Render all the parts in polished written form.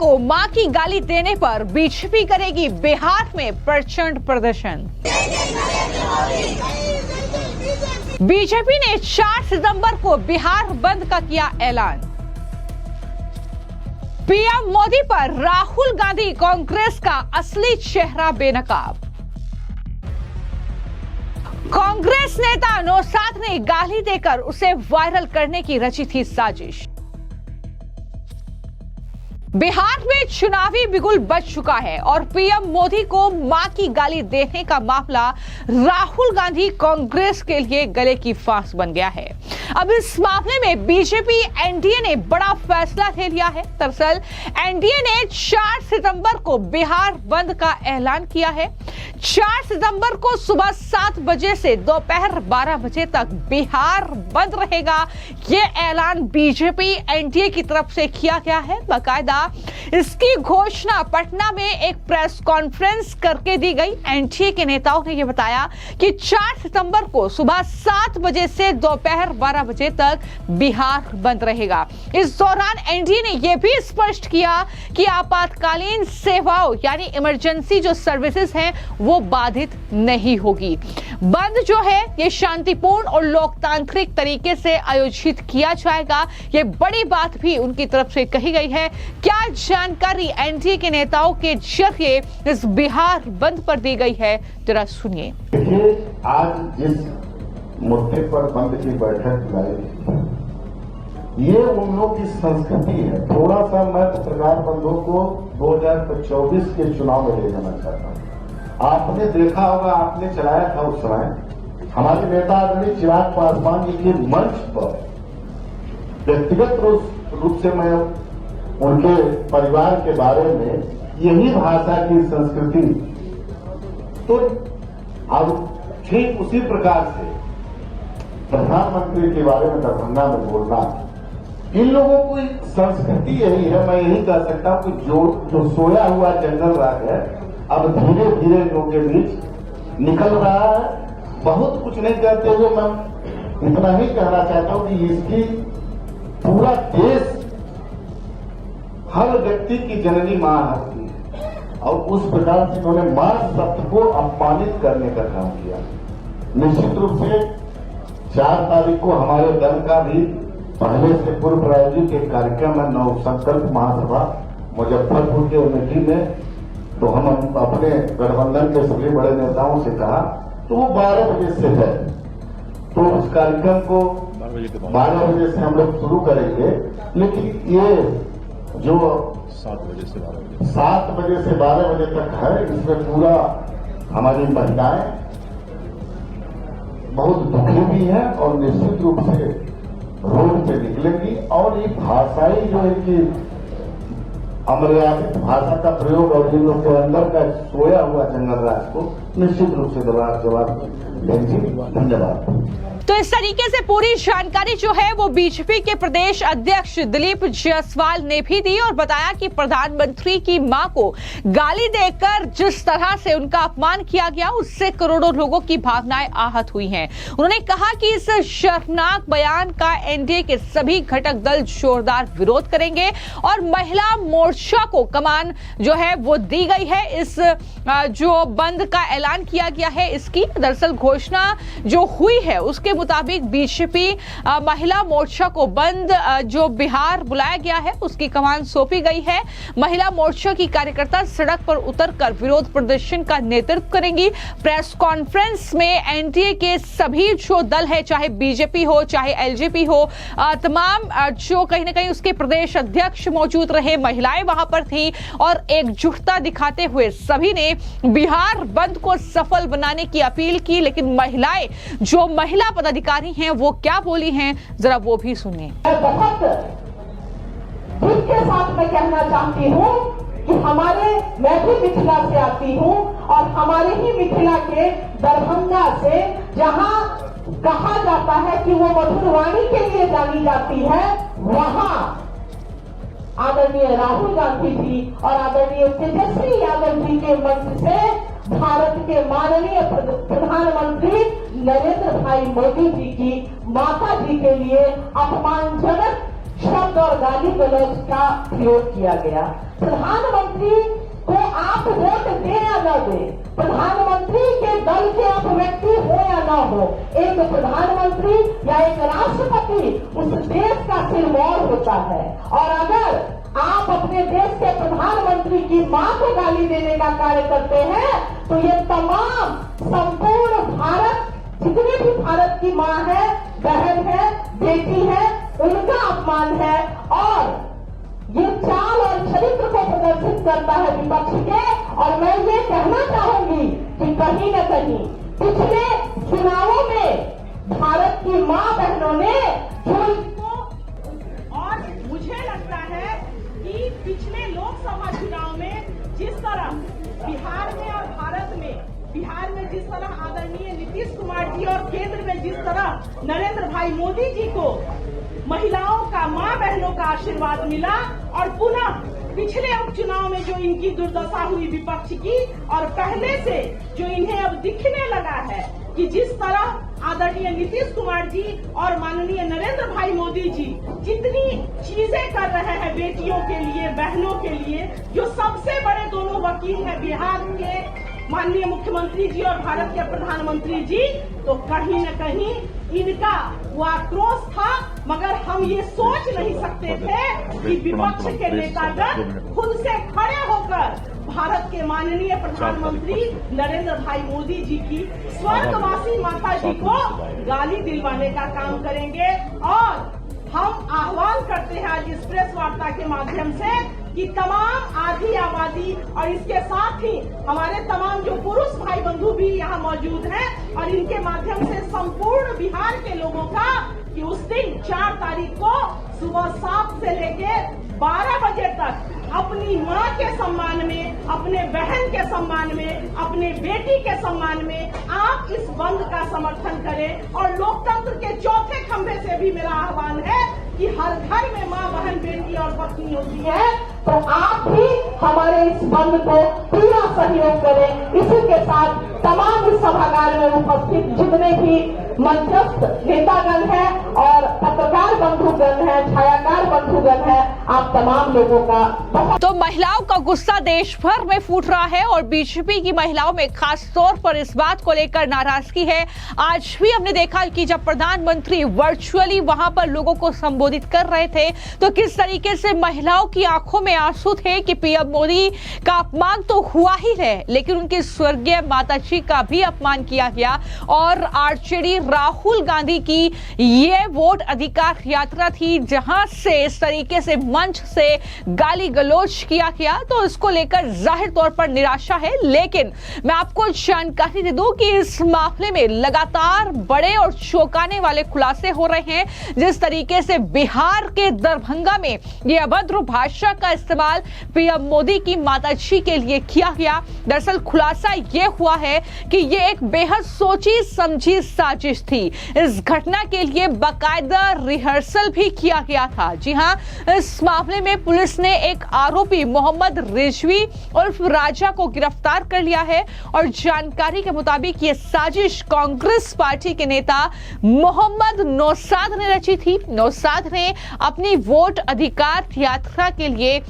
को मां की गाली देने पर बीजेपी करेगी बिहार में प्रचंड प्रदर्शन। बीजेपी ने 4 सितंबर को बिहार बंद का किया ऐलान। पीएम मोदी पर राहुल गांधी कांग्रेस का असली चेहरा बेनकाब। कांग्रेस नेता नौशाद ने गाली देकर उसे वायरल करने की रची थी साजिश। बिहार में चुनावी बिगुल बज चुका है और पीएम मोदी को मां की गाली देने का मामला राहुल गांधी कांग्रेस के लिए गले की फांस बन गया है। अब इस मामले में बीजेपी एनडीए ने बड़ा फैसला ले लिया है। दरअसल एनडीए ने 4 सितंबर को बिहार बंद का ऐलान किया है। 4 सितंबर को सुबह 7 बजे से दोपहर 12 बजे तक बिहार बंद रहेगा। ये ऐलान बीजेपी एनडीए की तरफ से किया गया है। बाकायदा इसकी घोषणा पटना में एक प्रेस कॉन्फ्रेंस करके दी गई। एनडीए के नेताओं ने यह बताया कि 4 सितंबर को सुबह 7 बजे से दोपहर 12 बजे तक बिहार बंद रहेगा। इस दौरान एनडीए ने यह भी स्पष्ट किया कि आपातकालीन सेवाओं यानी इमरजेंसी जो सर्विसेज हैं वो बाधित नहीं होगी। बंद जो है ये शांतिपूर्ण और लोकतांत्रिक तरीके से आयोजित किया जाएगा। ये बड़ी बात भी उनकी तरफ से कही गई है। क्या जानकारी एनडीए के नेताओं के जरिए इस बिहार बंद पर दी गई है, जरा सुनिए। आज जिस मुद्दे पर बंद की बैठक बुलाई, ये उन लोगों की संस्कृति है। थोड़ा सा मैं पत्रकार बंधुओं को 2024 के चुनाव में ले जाना चाहता हूँ। आपने देखा होगा, आपने चलाया था उस समय, हमारे नेता आदरणीय चिराग पासवान जी के मंच पर व्यक्तिगत रूप से मैं उनके परिवार के बारे में यही भाषा की संस्कृति, तो अब ठीक उसी प्रकार से प्रधानमंत्री के बारे में दरभंगा में बोलना, इन लोगों की संस्कृति यही है। मैं यही कह सकता हूं कि जो सोया हुआ जंगल राज है अब धीरे धीरे लोगों के बीच निकल रहा है। बहुत कुछ नहीं कहते हुए मैं इतना ही कहना चाहता हूं कि इसकी पूरा देश हर व्यक्ति की जननी मां होती है और उस प्रकार से उन्होंने मां शब्द को अपमानित करने का काम किया। निश्चित रूप से 4 तारीख को हमारे दल का भी पहले से पूर्व प्रायोजित एक कार्यक्रम है, नव संकल्प महासभा मुजफ्फरपुर के अमेठी में। तो हम अपने गठबंधन के सभी बड़े नेताओं से कहा, तो वो 12 बजे से है, तो उस कार्यक्रम को 12 बजे से हम लोग शुरू करेंगे। लेकिन ये जो 7 बजे से 12 बजे तक है, इसमें पूरा हमारी महिलाएं बहुत दुखी भी हैं और निश्चित रूप से रोड पे निकलेंगी। और ये भाषाई जो इनकी अमर्यादित भाषा का प्रयोग और इन लोग के अंदर का सोया हुआ जंगल राज को निश्चित रूप से जवाब देंगे। धन्यवाद। तो इस तरीके से पूरी जानकारी जो है वो बीजेपी के प्रदेश अध्यक्ष दिलीप जायसवाल ने भी दी और बताया कि प्रधानमंत्री की मां को गाली देकर जिस तरह से उनका अपमान किया गया उससे करोड़ों लोगों की भावनाएं आहत हुई हैं। उन्होंने कहा कि इस शर्मनाक बयान का एनडीए के सभी घटक दल जोरदार विरोध करेंगे और महिला मोर्चा को कमान जो है वो दी गई है। इस जो बंद का ऐलान किया गया है इसकी दरअसल घोषणा जो हुई है उसके मुताबिक बीजेपी महिला मोर्चा को बंद जो बिहार बुलाया गया है उसकी कमान सौंपी गई है। महिला मोर्चा की कार्यकर्ता सड़क पर उतरकर विरोध प्रदर्शन का नेतृत्व करेंगी। प्रेस कॉन्फ्रेंस में एनडीए के सभी जो दल है, चाहे बीजेपी हो चाहे एलजेपी हो, तमाम जो कहीं ना कहीं उसके प्रदेश अध्यक्ष मौजूद रहे, महिलाएं वहां पर थी और एकजुटता दिखाते हुए सभी ने बिहार बंद को सफल बनाने की अपील की। लेकिन महिलाएं, जो महिला पदाधिकारी हैं, वो क्या बोली हैं, जरा वो भी सुनिए। बहुत दुख के साथ मैं कहना चाहती हूँ कि मैं भी मिथिला से आती हूँ और हमारे ही मिथिला के दरभंगा से जहाँ कहा जाता है कि वो मधुरवाणी के लिए जानी जाती है, वहाँ आदरणीय राहुल गांधी जी और आदरणीय तेजस्वी यादव जी के मंच से भारत के माननीय प्रधानमंत्री नरेंद्र भाई मोदी जी की माता जी के लिए अपमानजनक शब्द और गाली गलौज का प्रयोग किया गया। प्रधानमंत्री को आप वोट दें या न दें, प्रधानमंत्री के दल के आप व्यक्ति हो या न हो, एक प्रधानमंत्री या एक राष्ट्रपति उस देश का सिरमौर होता है। और अगर आप अपने देश के प्रधानमंत्री की मां को गाली देने का कार्य करते हैं तो ये तमाम संपूर्ण भारत, जितने भी भारत की मां है, बहन है, बेटी है, उनका अपमान है। और ये चाल और चरित्र को प्रदर्शित करता है विपक्ष के। और मैं ये कहना चाहूंगी कि कहीं न कहीं पिछले चुनावों में भारत की मां बहनों ने जो इसको, और मुझे लगता है कि पिछले लोकसभा चुनाव में जिस तरह बिहार में और भारत में, बिहार में जिस तरह आदरणीय नीतीश कुमार जी और केंद्र में जिस तरह नरेंद्र भाई मोदी जी को महिलाओं का, मां बहनों का आशीर्वाद मिला, और पुनः पिछले उपचुनाव में जो इनकी दुर्दशा हुई विपक्ष की, और पहले से जो इन्हें अब दिखने लगा है कि जिस तरह आदरणीय नीतीश कुमार जी और माननीय नरेंद्र भाई मोदी जी जितनी चीजें कर रहे हैं बेटियों के लिए, बहनों के लिए, जो सबसे बड़े दोनों वकील हैं बिहार के माननीय मुख्यमंत्री जी और भारत के प्रधानमंत्री जी, तो कहीं न कहीं इनका वो आक्रोश था। मगर हम ये सोच नहीं सकते थे कि विपक्ष के नेतागण खुद से खड़े होकर भारत के माननीय प्रधानमंत्री नरेंद्र भाई मोदी जी की स्वर्गवासी माता जी को गाली दिलवाने का काम करेंगे। और हम आह्वान करते हैं आज इस प्रेस वार्ता के माध्यम से कि तमाम आधी आबादी और इसके साथ ही हमारे तमाम जो पुरुष भाई बंधु भी यहाँ मौजूद हैं, और इनके माध्यम से संपूर्ण बिहार के लोगों का कि उस दिन 4 तारीख को सुबह 7 से लेके 12 बजे तक अपनी मां के सम्मान में, अपने बहन के सम्मान में, अपने बेटी के सम्मान में आप इस बंद का समर्थन करें। और लोकतंत्र के चौथे खंभे से भी मेरा आह्वान है कि हर घर में मां, बहन, बेटी और पत्नी होती है, तो आप भी हमारे इस बंद को पूरा सहयोग करें। इसी के साथ तमाम इस सभागार में उपस्थित जितने भी मंचस्थ नेतागण हैं और पत्रकार बंधुगण हैं, छायाकार बंधुगण हैं, आप तमाम लोगों का बहुत। तो महिलाओं का गुस्सा देश भर में फूट रहा है और बीजेपी की महिलाओं में खास तौर पर इस बात को लेकर नाराजगी है। आज भी हमने देखा कि जब प्रधानमंत्री वर्चुअली वहां पर लोगों को संबोधित कर रहे थे तो किस तरीके से महिलाओं की आंखों में आंसू थे कि पीएम मोदी का अपमान तो हुआ ही है, लेकिन उनकी स्वर्गीय माताजी का भी अपमान किया गया। और आरजेडी राहुल गांधी की ये वोट अधिकार यात्रा थी जहां से इस तरीके से मंच से गाली गलौज किया गया, तो इसको लेकर जाहिर तौर पर निराशा है। लेकिन मैं आपको जानकारी दे दूं कि इस मामले में लगातार बड़े और चौंकाने वाले खुलासे हो रहे हैं। जिस तरीके से बिहार के दरभंगा में ये अभद्र भाषा का इस्तेमाल पीएम मोदी की माताजी के लिए किया गया, दरअसल खुलासा यह हुआ है कि यह एक बेहद सोची समझी साजिश थी। इस घटना के लिए बाकायदा रिहर्सल भी किया गया था। जी हां, इस मामले में पुलिस ने एक आरोपी मोहम्मद रिजवी उर्फ राजा को गिरफ्तार कर लिया है और जानकारी के मुताबिक ये साजिश कांग्रेस पार्टी के नेता मोहम्मद नौशाद ने रची थी। नौशाद ने अपनी वोट अधिकार यात्रा के लिए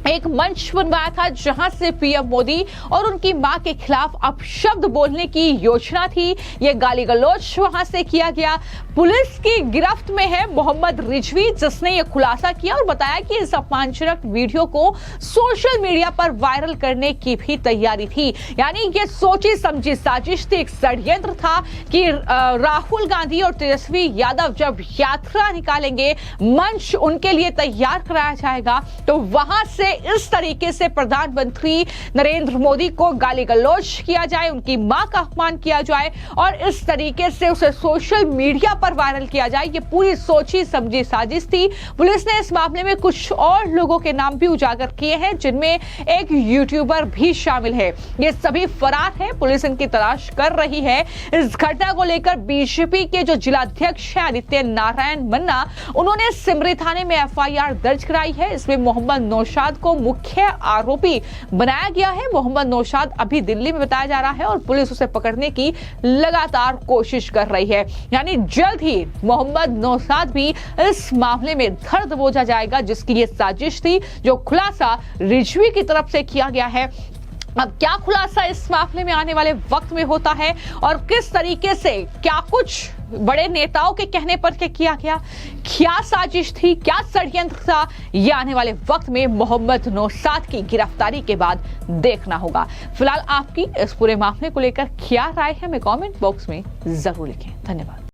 एक मंच बनवाया था जहां से पीएम मोदी और उनकी मां के खिलाफ अपशब्द बोलने की योजना थी। यह गाली गलौज वहां से किया गया। पुलिस की गिरफ्त में है मोहम्मद रिजवी, जिसने यह खुलासा किया और बताया कि इस अपमानजनक वीडियो को सोशल मीडिया पर वायरल करने की भी तैयारी थी। यानी यह सोची समझी साजिश थी, एक षड्यंत्र था कि राहुल गांधी और तेजस्वी यादव जब यात्रा निकालेंगे, मंच उनके लिए तैयार कराया जाएगा, तो वहां से इस तरीके से प्रधानमंत्री नरेंद्र मोदी को गाली गलौज किया जाए, उनकी मां का अपमान किया जाए और इस तरीके से उसे सोशल मीडिया पर वायरल किया जाए। ये पूरी सोची समझी साजिश थी। पुलिस ने इस मामले में कुछ और लोगों के नाम भी उजागर किए हैं, जिनमें एक यूट्यूबर भी शामिल है। ये सभी फरार हैं, पुलिस इनकी तलाश कर रही है। इस घटना को लेकर बीजेपी के जो जिलाध्यक्ष हैं आदित्य नारायण मन्ना, उन्होंने सिमरी थाने में एफआईआर दर्ज कराई है। इसमें मोहम्मद नौशाद को मुख्य आरोपी बनाया गया है। मोहम्मद नौशाद अभी दिल्ली में बताया जा रहा है और पुलिस उसे पकड़ने की लगातार कोशिश कर रही है। यानी जल्द ही मोहम्मद नौशाद भी इस मामले में धर दबोचा जाएगा, जिसकी ये साजिश थी, जो खुलासा रिजवी की तरफ से किया गया है। अब क्या खुलासा इस मामले में आने वाले वक्त में होता है और किस तरीके से क्या कुछ बड़े नेताओं के कहने पर किया गया, क्या साजिश थी, क्या षड्यंत्र था, यह आने वाले वक्त में मोहम्मद नौशाद की गिरफ्तारी के बाद देखना होगा। फिलहाल आपकी इस पूरे मामले को लेकर क्या राय है, हमें कमेंट बॉक्स में जरूर लिखें। धन्यवाद।